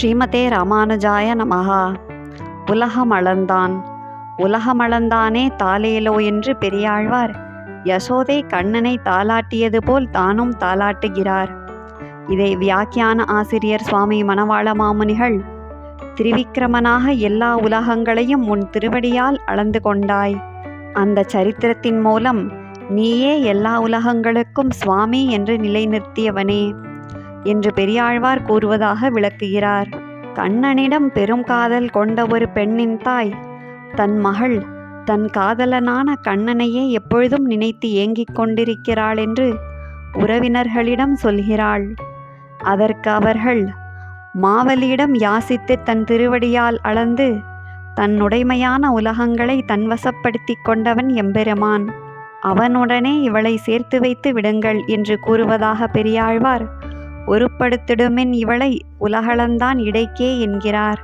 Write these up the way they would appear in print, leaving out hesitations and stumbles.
ஸ்ரீமதே ராமானுஜாய நமஹா. உலகமளந்தான். உலகமளந்தானே தாலேலோ என்று பெரியாழ்வார் யசோதை கண்ணனை தாலாட்டியது போல் தானும் தாலாட்டுகிறார். இதை வியாக்கியான ஆசிரியர் சுவாமி மணவாள மாமுனிகள், திரிவிக்கிரமனாக எல்லா உலகங்களையும் உன் திருவடியால் அளந்து கொண்டாய். அந்த சரித்திரத்தின் மூலம் நீயே எல்லா உலகங்களுக்கும் சுவாமி என்று நிலைநிறுத்தியவனே என்று பெரியாழ்வார் கூறுவதாக விளக்குகிறார். கண்ணனிடம் பெரும் காதல் கொண்ட ஒரு பெண்ணின் தாய் தன் மகள் தன் காதலனான கண்ணனையே எப்பொழுதும் நினைத்து ஏங்கிக் கொண்டிருக்கிறாள் என்று உறவினர்களிடம் சொல்கிறாள். அதற்கு அவர்கள், மாவலியிடம் யாசித்து தன் திருவடியால் அளந்து தன்னுடைமையான உலகங்களை தன்வசப்படுத்தி கொண்டவன் எம்பெருமான், அவனுடனே இவளை சேர்த்து வைத்து விடுங்கள் என்று கூறுவதாக பெரியாழ்வார், ஒருப்படுத்திடுமின் இவளை உலகளந்தான் இடைக்கே என்கிறார்.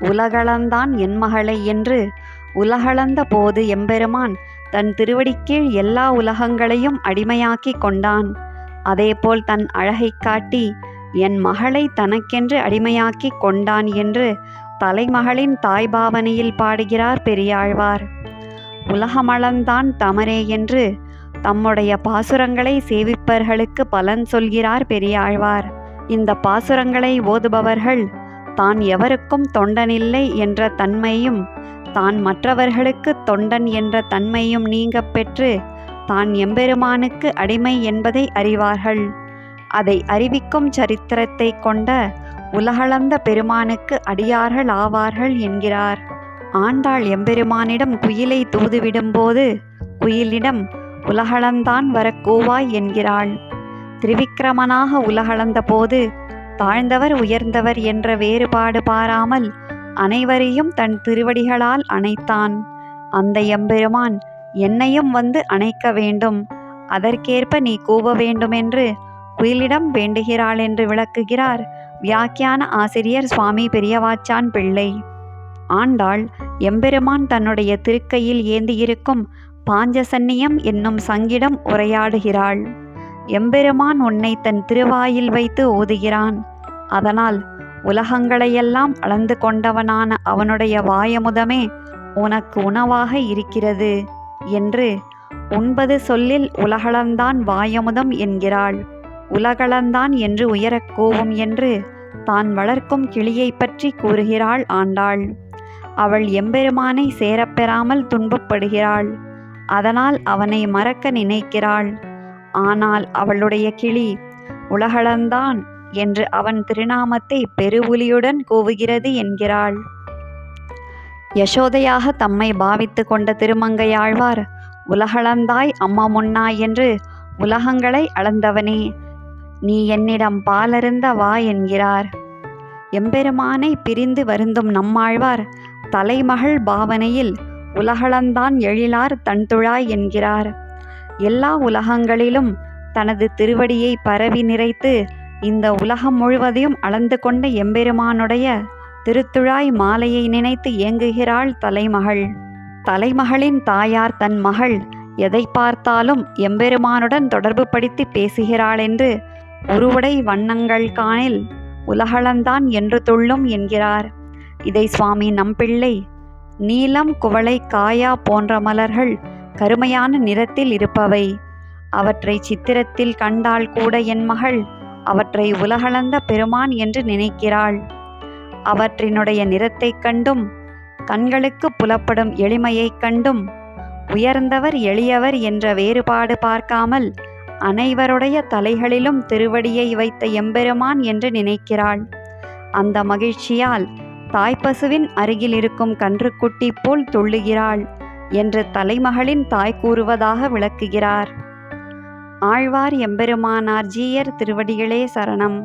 உலகளந்தான் என் மகளை என்று உலகளந்த போது எம்பெருமான் தன் திருவடிக்கீழ் எல்லா உலகங்களையும் அடிமையாக்கி கொண்டான். அதேபோல் தன் அழகை காட்டி என் மகளை தனக்கென்று அடிமையாக்கி கொண்டான் என்று தலைமகளின் தாய்பாவனையில் பாடுகிறார் பெரியாழ்வார். உலகமளந்தான் தமரே என்று தம்முடைய பாசுரங்களை சேவிப்பவர்களுக்கு பலன் சொல்கிறார் பெரியாழ்வார். இந்த பாசுரங்களை ஓதுபவர்கள் தான் எவருக்கும் தொண்டனில்லை என்ற தன்மையும் தான் மற்றவர்களுக்கு தொண்டன் என்ற தன்மையும் நீங்க பெற்று தான் எம்பெருமானுக்கு அடிமை என்பதை அறிவார்கள். அதை அறிவிக்கும் சரித்திரத்தை கொண்ட உலகளந்த பெருமானுக்கு அடியார்கள் ஆவார்கள் என்கிறார். ஆண்டாள் எம்பெருமானிடம் குயிலை தூதுவிடும்போது குயிலிடம் உலகளந்தான் வரக்கூவாய் என்கிறாள். திரிவிக்கிரமனாக உலகளந்த போது தாழ்ந்தவர் உயர்ந்தவர் என்ற வேறுபாடு பாராமல் அனைவரையும் தன் திருவடிகளால் அணைத்தான். அந்த எம்பெருமான் என்னையும் வந்து அணைக்க வேண்டும், அதற்கேற்ப நீ கூவ வேண்டுமென்று குயிலிடம் வேண்டுகிறாள் என்று விளக்குகிறார் வியாக்கியான ஆசிரியர் சுவாமி பெரியவாச்சான் பிள்ளை. ஆண்டாள் எம்பெருமான் தன்னுடைய திருக்கையில் ஏந்தியிருக்கும் பாஞ்சசன்னியம் என்னும் சங்கிடம் உரையாடுகிறாள். எம்பெருமான் உன்னை தன் திருவாயில் வைத்து ஓதுகிறான், அதனால் உலகங்களையெல்லாம் அளந்து கொண்டவனான அவனுடைய வாயமுதமே உனக்கு உணவாக இருக்கிறது என்று உண்பது சொல்லில் உலகளந்தான் வாயமுதம் என்கிறாள். உலகளந்தான் என்று உயரக் கூவும் என்று தான் வளர்க்கும் கிளியை பற்றி கூறுகிறாள் ஆண்டாள். அவள் எம்பெருமானை சேரப்பெறாமல் துன்பப்படுகிறாள், அதனால் அவனை மறக்க நினைக்கிறாள். ஆனால் அவளுடைய கிளி உலகளந்தான் என்று அவன் திருநாமத்தை பெருவுலியுடன் கூவுகிறது என்கிறாள். யசோதையாக தம்மை பாவித்து கொண்ட திருமங்கையாழ்வார் உலகளந்தாய் அம்மா முன்னா என்று உலகங்களை அளந்தவனே, நீ என்னிடம் பாலருந்த வா என்கிறார். எம்பெருமானை பிரிந்து வருந்தும் நம்மாழ்வார் தலைமகள் பாவனையில் உலகளந்தான் எழிலார் தன்துழாய் என்கிறார். எல்லா உலகங்களிலும் தனது திருவடியை பரவி நிறைத்து இந்த உலகம் முழுவதையும் அளந்து கொண்ட எம்பெருமானுடைய திருத்துழாய் மாலையை நினைத்து ஏங்குகிறாள் தலைமகள். தலைமகளின் தாயார் தன் மகள் எதை பார்த்தாலும் எம்பெருமானுடன் தொடர்பு படுத்தி பேசுகிறாள் என்று உருவடை வண்ணங்கள் காணில் உலகளந்தான் என்று துள்ளும் என்கிறார். இதை சுவாமி நம்பிள்ளை, நீலம் குவளை காயா போன்ற மலர்கள் கருமையான நிறத்தில் இருப்பவை, அவற்றை சித்திரத்தில் கண்டால் கூட என் மகள் அவற்றை உலகளந்த பெருமான் என்று நினைக்கிறாள். அவற்றினுடைய நிறத்தைக் கண்டும் கண்களுக்கு புலப்படும் எளிமையைக் கண்டும் உயர்ந்தவர் எளியவர் என்ற வேறுபாடு பார்க்காமல் அனைவருடைய தலைகளிலும் திருவடியை வைத்த எம்பெருமான் என்று நினைக்கிறாள். அந்த மகிழ்ச்சியால் தாய்ப்பசுவின் அருகில் இருக்கும் கன்றுக்குட்டி போல் துள்ளுகிறாள் என்று தலைமகளின் தாய் கூறுவதாக விளக்குகிறார். ஆழ்வார் எம்பெருமானார் ஜீயர் திருவடிகளே சரணம்.